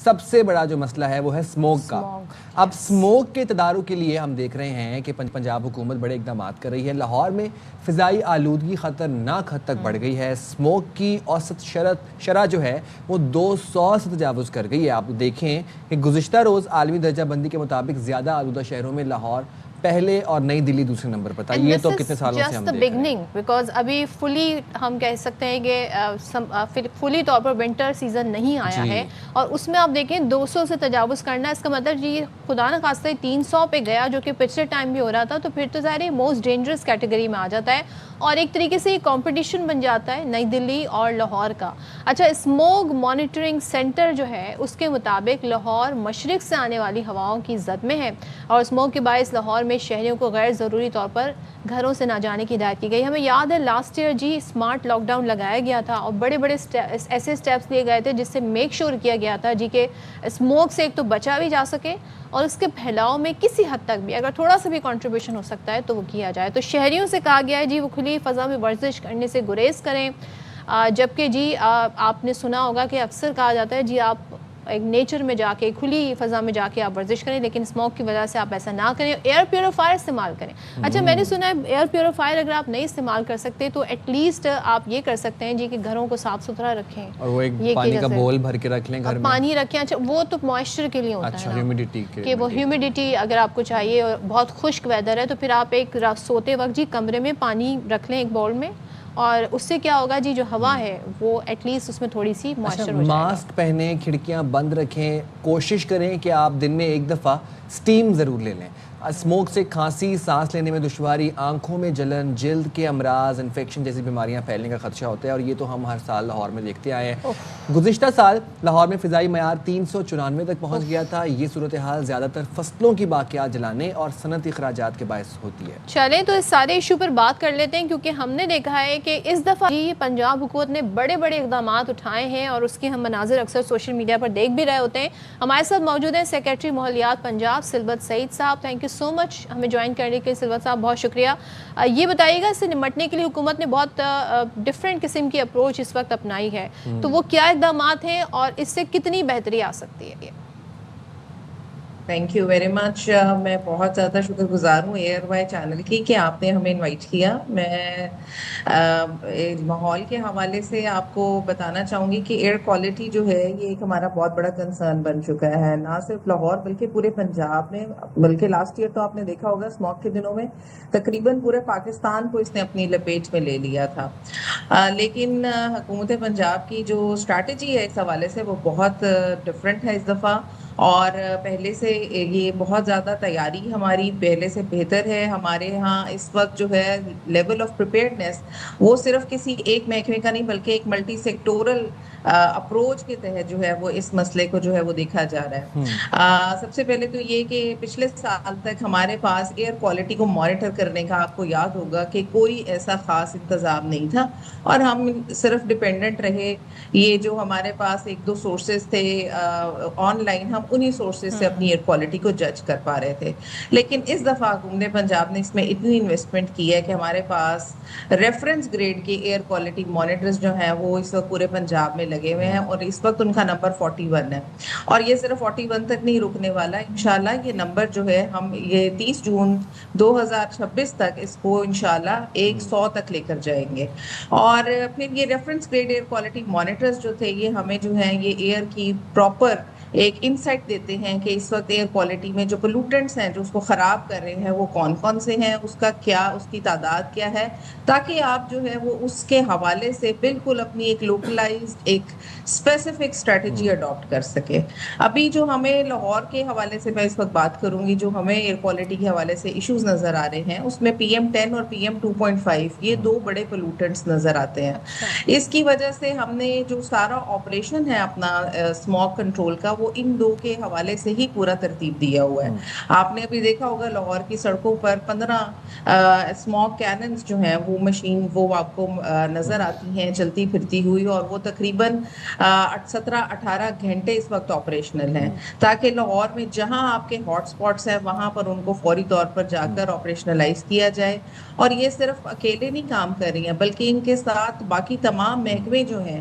سب سے بڑا جو مسئلہ ہے وہ ہے اسموک کا. اب اسموک کے تدارک کے لیے ہم دیکھ رہے ہیں کہ پنجاب حکومت بڑے اقدامات کر رہی ہے. لاہور میں فضائی آلودگی خطرناک حد تک بڑھ گئی ہے. اسموک کی اوسط شرح جو ہے وہ 200 سے تجاوز کر گئی ہے. آپ دیکھیں کہ گزشتہ روز عالمی درجہ بندی کے مطابق زیادہ آلودہ شہروں میں لاہور پہلے اور نئی دلی دوسرے نمبر پر تھا. یہ تو کتنے سالوں سے ہم دیکھ رہے ہیں. بیکاز ابھی فلی ہم کہہ سکتے ہیں کہ فلی طور پر ونٹر سیزن نہیں آیا ہے, اور اس میں آپ دیکھیں 200 سے تجاوز کرنا, اس کا مطلب جی خدا نہ خواستہ 300 پہ گیا, جو کہ پچھلے ٹائم بھی ہو رہا تھا, تو پھر تو ظاہر موسٹ ڈینجرس کیٹیگری میں آ جاتا ہے, اور ایک طریقے سے یہ کمپٹیشن بن جاتا ہے نئی دلی اور لاہور کا. اچھا, اسموگ مانیٹرنگ سینٹر جو ہے اس کے مطابق لاہور مشرق سے آنے والی ہواؤں کی زد میں ہے, اور اسموگ کے باعث لاہور میں شہریوں کو غیر ضروری طور پر گھروں سے نہ جانے کی ہدایت کی گئی. ہمیں یاد ہے لاسٹ ایئر جی اسمارٹ لاک ڈاؤن لگایا گیا تھا, اور بڑے بڑے ایسے اسٹیپس لیے گئے تھے جس سے میک شور کیا گیا تھا جی کہ اسموک سے ایک تو بچا بھی جا سکے, اور اس کے پھیلاؤ میں کسی حد تک بھی اگر تھوڑا سا بھی کنٹریبیوشن ہو سکتا ہے تو وہ کیا جائے. تو شہریوں سے کہا گیا ہے جی وہ کھلی فضا میں ورزش کرنے سے گریز کریں, جبکہ جی آپ نے سنا ہوگا کہ اکثر کہا جاتا ہے جی آپ ایک نیچر میں جا کے کھلی فضا میں جا کے آپ ورزش کریں, لیکن اسموک کی وجہ سے آپ ایسا نہ کریں. ایئر پیوریفائر استعمال کریں. اچھا, میں نے سنا ہے ایئر پیوریفائر اگر آپ نہیں استعمال کر سکتے تو ایٹ لیسٹ آپ یہ کر سکتے ہیں جی کہ گھروں کو صاف ستھرا رکھیں, اور وہ ایک پانی کا بول بھر کے رکھ لیں گھر میں, پانی رکھیں. اچھا, وہ تو موئسچر کے لیے ہوتا ہے ہیومیڈیٹی کہ وہ ہیومیڈیٹی اگر آپ کو چاہیے اور بہت خشک ویدر ہے تو پھر آپ ایک سوتے وقت جی کمرے میں پانی رکھ لیں ایک باؤل میں, اور اس سے کیا ہوگا جی جو ہوا ہے وہ ایٹ لیسٹ اس میں تھوڑی سی موئسچر ہو جائے گا. ماسک پہنیں, کھڑکیاں بند رکھیں, کوشش کریں کہ آپ دن میں ایک دفعہ سٹیم ضرور لے لیں. اسموک سے کھانسی, سانس لینے میں دشواری, آنکھوں میں جلن, جلد کے امراض, انفیکشن جیسی بیماریاں پھیلنے کا خدشہ ہوتا ہے, اور یہ تو ہم ہر سال لاہور میں دیکھتے آئے ہیں. گزشتہ سال لاہور میں فضائی معیار 394 تک پہنچ گیا تھا. یہ صورتحال زیادہ تر فصلوں کی باقیات جلانے اور صنعتی اخراجات کے باعث ہوتی ہے. چلیں تو اس سارے ایشو پر بات کر لیتے ہیں, کیونکہ ہم نے دیکھا ہے کہ اس دفعہ جی پنجاب حکومت نے بڑے بڑے اقدامات اٹھائے ہیں, اور اس کے ہم مناظر اکثر سوشل میڈیا پر دیکھ بھی رہے ہوتے ہیں. ہمارے ساتھ موجود ہیں سیکریٹری ماحولیات پنجاب سلوت سعید صاحب. تھینک یو سو مچ ہمیں جوائن کرنے کے لیے سلوت صاحب, بہت شکریہ. یہ بتائیے گا اس سے نمٹنے کے لیے حکومت نے بہت ڈفرینٹ قسم کی اپروچ اس وقت اپنائی ہے, تو وہ کیا اقدامات ہیں اور اس سے کتنی بہتری آ سکتی ہے؟ Thank you very much. میں بہت زیادہ شکر گزار ہوں ایئر وائی چینل کی کہ آپ نے ہمیں انوائٹ کیا. میں ماحول کے حوالے سے آپ کو بتانا چاہوں گی کہ ایئر کوالٹی جو ہے یہ ایک ہمارا بہت بڑا کنسرن بن چکا ہے, نہ صرف لاہور بلکہ پورے پنجاب میں. بلکہ لاسٹ ایئر تو آپ نے دیکھا ہوگا اسموک کے دنوں میں تقریباً پورے پاکستان کو اس نے اپنی لپیٹ میں لے لیا تھا. لیکن حکومت پنجاب کی جو اسٹریٹجی ہے اس حوالے سے وہ بہت ڈفرینٹ ہے اس دفعہ, اور پہلے سے یہ بہت زیادہ تیاری ہماری پہلے سے بہتر ہے. ہمارے ہاں اس وقت جو ہے لیول آف پریپیئرڈنیس وہ صرف کسی ایک محکمے کا نہیں بلکہ ایک ملٹی سیکٹورل اپروچ کے تحت جو ہے وہ اس مسئلے کو جو ہے وہ دیکھا جا رہا ہے. سب سے پہلے تو یہ کہ پچھلے سال تک ہمارے پاس ایئر کوالٹی کو مانیٹر کرنے کا آپ کو یاد ہوگا کہ کوئی ایسا خاص انتظام نہیں تھا, اور ہم صرف ڈپینڈنٹ رہے. یہ جو ہمارے پاس ایک دو سورسز تھے آن لائن, ہم انہی سورسز سے اپنی ایئر کوالٹی کو جج کر پا رہے تھے. لیکن اس دفعہ حکومت پنجاب نے اس میں اتنی انویسٹمنٹ کی ہے کہ ہمارے پاس ریفرنس گریڈ کے ایئر کوالٹی مانیٹرز جو ہیں وہ اس وقت پورے پنجاب میں لگے ہوئے ہیں, اور اس وقت ان کا نمبر 41 ہے. اور یہ صرف 41 تک نہیں رکنے والا, انشاءاللہ یہ نمبر جو ہے ہم یہ 30 جون 2026 تک اس کو انشاءاللہ 100 تک لے کر جائیں گے. اور پھر یہ reference grade air quality monitors جو تھے یہ ہمیں جو ہیں یہ ایئر کی پراپر ایک انسائٹ دیتے ہیں کہ اس وقت ایئر کوالٹی میں جو پولوٹنٹس ہیں جو اس کو خراب کر رہے ہیں وہ کون کون سے ہیں, اس کا کیا, اس کی تعداد کیا ہے, تاکہ آپ جو ہے وہ اس کے حوالے سے بالکل اپنی ایک لوکلائزڈ ایک اسپیسیفک اسٹریٹجی اڈاپٹ کر سکے. ابھی جو ہمیں لاہور کے حوالے سے میں اس وقت بات کروں گی, جو ہمیں ایئر کوالٹی کے حوالے سے ایشوز نظر آ رہے ہیں اس میں PM10 اور PM2.5 یہ دو بڑے پولوٹنٹس نظر آتے ہیں. اس کی وجہ سے ہم نے جو سارا آپریشن ہے اپنا اسموک کنٹرول کا وہ ان دو کے حوالے سے ہی پورا ترتیب دیا ہوا ہے. آپ نے ابھی دیکھا ہوگا لاہور کی سڑکوں پر 15 اسموک کیننز جو ہیں وہ مشین وہ آپ کو نظر آتی ہیں چلتی پھرتی ہوئی, اور وہ تقریباً 17-18 گھنٹے اس وقت آپریشنل ہیں, تاکہ لاہور میں جہاں آپ کے ہاٹ سپاٹس ہیں وہاں پر ان کو فوری طور پر جا کر آپریشنلائز کیا جائے. اور یہ صرف اکیلے نہیں کام کر رہی ہیں بلکہ ان کے ساتھ باقی تمام محکمے جو ہیں,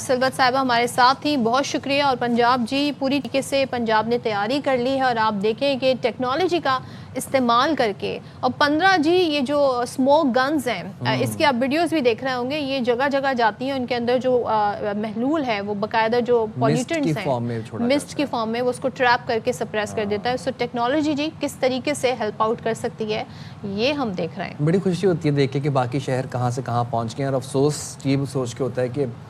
سلوت صاحبہ ہمارے ساتھ تھیں، بہت شکریہ. اور پنجاب جی پوری طریقے سے پنجاب نے تیاری کر لی ہے اور آپ دیکھیں کہ ٹیکنالوجی کا استعمال کر کے. اور 15 جی یہ جو اسموک گنز ہیں اس کی آپ ویڈیوز بھی دیکھ رہے ہوں گے، یہ جگہ جگہ جاتی ہیں، ان کے اندر جو محلول ہے وہ باقاعدہ جو پولیوٹنٹس ہیں مسٹ کی فارم میں وہ اس کو ٹریپ کر کے سپریس کر دیتا ہے. سو ٹیکنالوجی جی کس طریقے سے ہیلپ آؤٹ کر سکتی ہے یہ ہم دیکھ رہے ہیں. بڑی خوشی ہوتی ہے دیکھ کے کہ باقی شہر کہاں سے کہاں پہنچ گئے ہیں، اور افسوس یہ بھی سوچ کے ہوتا ہے کہ